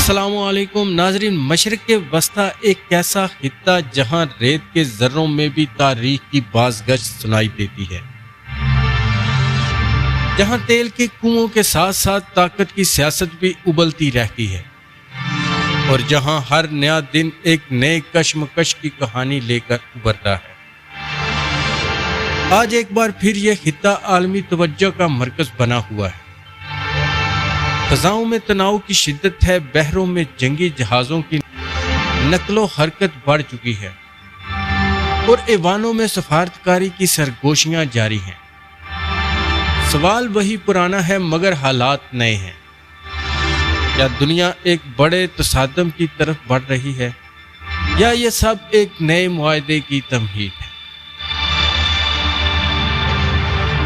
السلام علیکم ناظرین، مشرق وسطی ایک ایسا خطہ جہاں ریت کے ذروں میں بھی تاریخ کی بازگشت سنائی دیتی ہے، جہاں تیل کے کنووں کے ساتھ ساتھ طاقت کی سیاست بھی ابلتی رہتی ہے، اور جہاں ہر نیا دن ایک نئے کشمکش کی کہانی لے کر ابھرتا ہے۔ آج ایک بار پھر یہ خطہ عالمی توجہ کا مرکز بنا ہوا ہے۔ فضاؤں میں تناؤ کی شدت ہے، بحروں میں جنگی جہازوں کی نقل و حرکت بڑھ چکی ہے، اور ایوانوں میں سفارتکاری کی سرگوشیاں جاری ہیں۔ سوال وہی پرانا ہے مگر حالات نئے ہیں۔ کیا دنیا ایک بڑے تصادم کی طرف بڑھ رہی ہے، یا یہ سب ایک نئے معاہدے کی تمہید ہے؟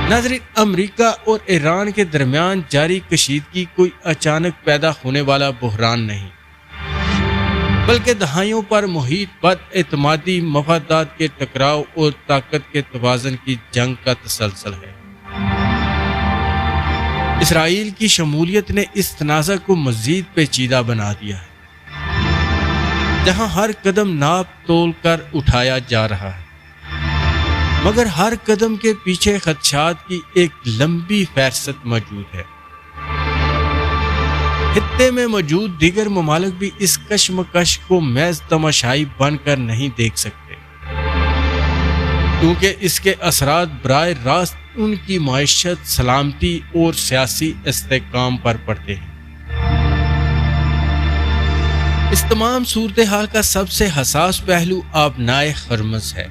ناظرین، امریکہ اور ایران کے درمیان جاری کشیدگی کوئی اچانک پیدا ہونے والا بحران نہیں، بلکہ دہائیوں پر محیط بد اعتمادی، مفادات کے ٹکراؤ اور طاقت کے توازن کی جنگ کا تسلسل ہے۔ اسرائیل کی شمولیت نے اس تنازع کو مزید پیچیدہ بنا دیا ہے، جہاں ہر قدم ناپ تول کر اٹھایا جا رہا ہے، مگر ہر قدم کے پیچھے خدشات کی ایک لمبی فہرست موجود ہے۔ خطے میں موجود دیگر ممالک بھی اس کشمکش کو محض تماشائی بن کر نہیں دیکھ سکتے، کیونکہ اس کے اثرات براہ راست ان کی معیشت، سلامتی اور سیاسی استحکام پر پڑتے ہیں۔ اس تمام صورتحال کا سب سے حساس پہلو آبنائے ہرمز ہے۔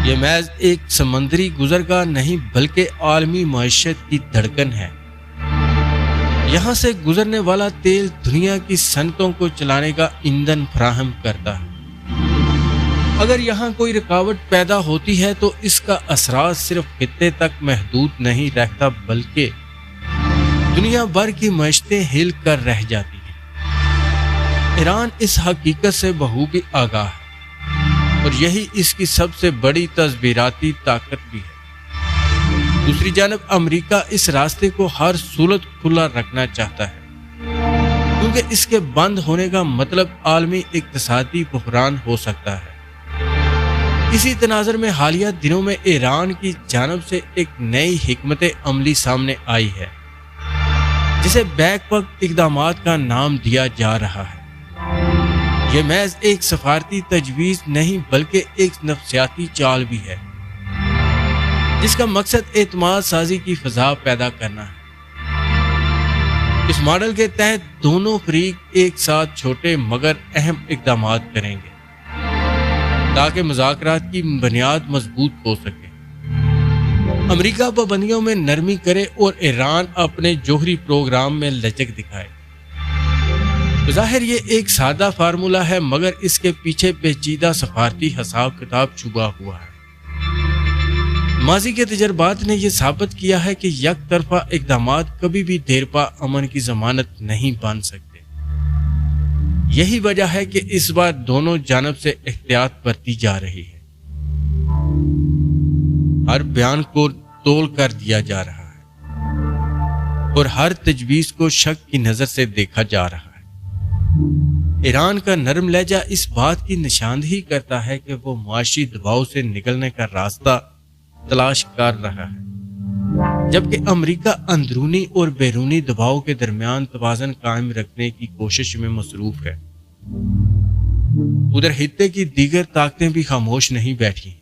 یہ محض ایک سمندری گزرگاہ نہیں بلکہ عالمی معیشت کی دھڑکن ہے۔ یہاں سے گزرنے والا تیل دنیا کی صنعتوں کو چلانے کا ایندھن فراہم کرتا ہے۔ اگر یہاں کوئی رکاوٹ پیدا ہوتی ہے تو اس کا اثرات صرف خطے تک محدود نہیں رہتا، بلکہ دنیا بھر کی معیشتیں ہل کر رہ جاتی ہیں۔ ایران اس حقیقت سے بخوبی آگاہ ہے، اور یہی اس کی سب سے بڑی تذبیراتی طاقت بھی ہے۔ دوسری جانب امریکہ اس راستے کو ہر صورت کھلا رکھنا چاہتا ہے، کیونکہ اس کے بند ہونے کا مطلب عالمی اقتصادی بحران ہو سکتا ہے۔ اسی تناظر میں حالیہ دنوں میں ایران کی جانب سے ایک نئی حکمت عملی سامنے آئی ہے، جسے بیک وقت اقدامات کا نام دیا جا رہا ہے۔ یہ محض ایک سفارتی تجویز نہیں بلکہ ایک نفسیاتی چال بھی ہے، جس کا مقصد اعتماد سازی کی فضا پیدا کرنا ہے۔ اس ماڈل کے تحت دونوں فریق ایک ساتھ چھوٹے مگر اہم اقدامات کریں گے، تاکہ مذاکرات کی بنیاد مضبوط ہو سکے۔ امریکہ پابندیوں میں نرمی کرے اور ایران اپنے جوہری پروگرام میں لچک دکھائے۔ بظاہر یہ ایک سادہ فارمولہ ہے، مگر اس کے پیچھے پیچیدہ سفارتی حساب کتاب چھپا ہوا ہے۔ ماضی کے تجربات نے یہ ثابت کیا ہے کہ یک طرفہ اقدامات کبھی بھی دیرپا امن کی ضمانت نہیں بن سکتے۔ یہی وجہ ہے کہ اس بار دونوں جانب سے احتیاط برتی جا رہی ہے۔ ہر بیان کو تول کر دیا جا رہا ہے، اور ہر تجویز کو شک کی نظر سے دیکھا جا رہا ہے۔ ایران کا نرم لہجہ اس بات کی نشاندہی کرتا ہے کہ وہ معاشی دباؤ سے نکلنے کا راستہ تلاش کر رہا ہے، جبکہ امریکہ اندرونی اور بیرونی دباؤ کے درمیان توازن قائم رکھنے کی کوشش میں مصروف ہے۔ ادھر خطے کی دیگر طاقتیں بھی خاموش نہیں بیٹھی ہیں۔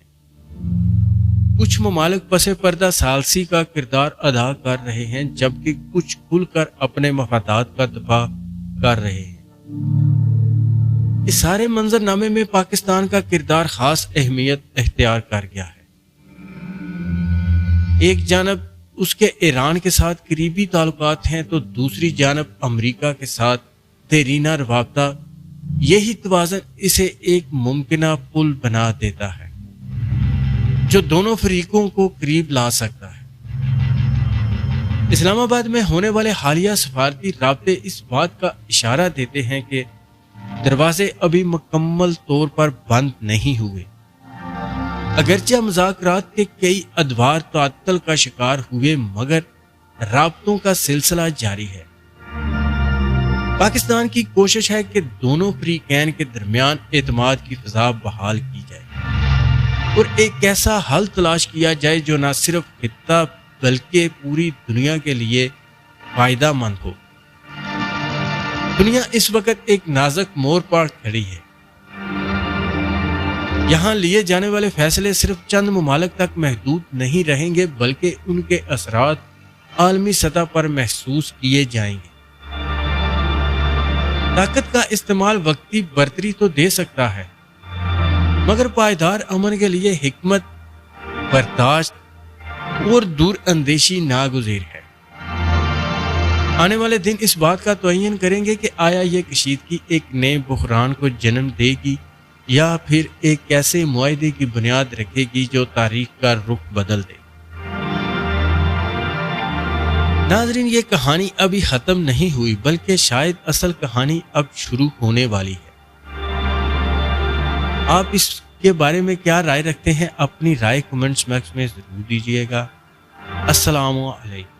کچھ ممالک پس پردہ ثالثی کا کردار ادا کر رہے ہیں، جبکہ کچھ کھل کر اپنے مفادات کا دفاع کر رہے ہیں۔ اس سارے منظر نامے میں پاکستان کا کردار خاص اہمیت اختیار کر گیا ہے۔ ایک جانب اس کے ایران کے ساتھ قریبی تعلقات ہیں، تو دوسری جانب امریکہ کے ساتھ دیرینہ رابطہ۔ یہی توازن اسے ایک ممکنہ پل بنا دیتا ہے، جو دونوں فریقوں کو قریب لا سکتا ہے۔ اسلام آباد میں ہونے والے حالیہ سفارتی رابطے اس بات کا اشارہ دیتے ہیں کہ دروازے ابھی مکمل طور پر بند نہیں ہوئے۔ اگرچہ مذاکرات کے کئی ادوار تعطل کا شکار ہوئے، مگر رابطوں کا سلسلہ جاری ہے۔ پاکستان کی کوشش ہے کہ دونوں فریقین کے درمیان اعتماد کی فضا بحال کی جائے اور ایک ایسا حل تلاش کیا جائے جو نہ صرف خطہ بلکہ پوری دنیا کے لیے فائدہ مند ہو۔ دنیا اس وقت ایک نازک موڑ پر کھڑی ہے۔ یہاں لیے جانے والے فیصلے صرف چند ممالک تک محدود نہیں رہیں گے بلکہ ان کے اثرات عالمی سطح پر محسوس کیے جائیں گے۔ طاقت کا استعمال وقتی برتری تو دے سکتا ہے مگر پائیدار امن کے لیے حکمت برداشت اور دور اندیشی ناگزیر ہے۔ آنے والے دن اس بات کا تعین کریں گے کہ آیا یہ کشیدگی ایک نئے بحران کو جنم دے گی یا پھر ایک ایسے معاہدے کی بنیاد رکھے گی جو تاریخ کا رخ بدل دے۔ ناظرین، یہ کہانی ابھی ختم نہیں ہوئی بلکہ شاید اصل کہانی اب شروع ہونے والی ہے۔ آپ اس کے بارے میں کیا رائے رکھتے ہیں؟ اپنی رائے کمنٹس باکس میں ضرور دیجیے گا۔ السلام علیکم۔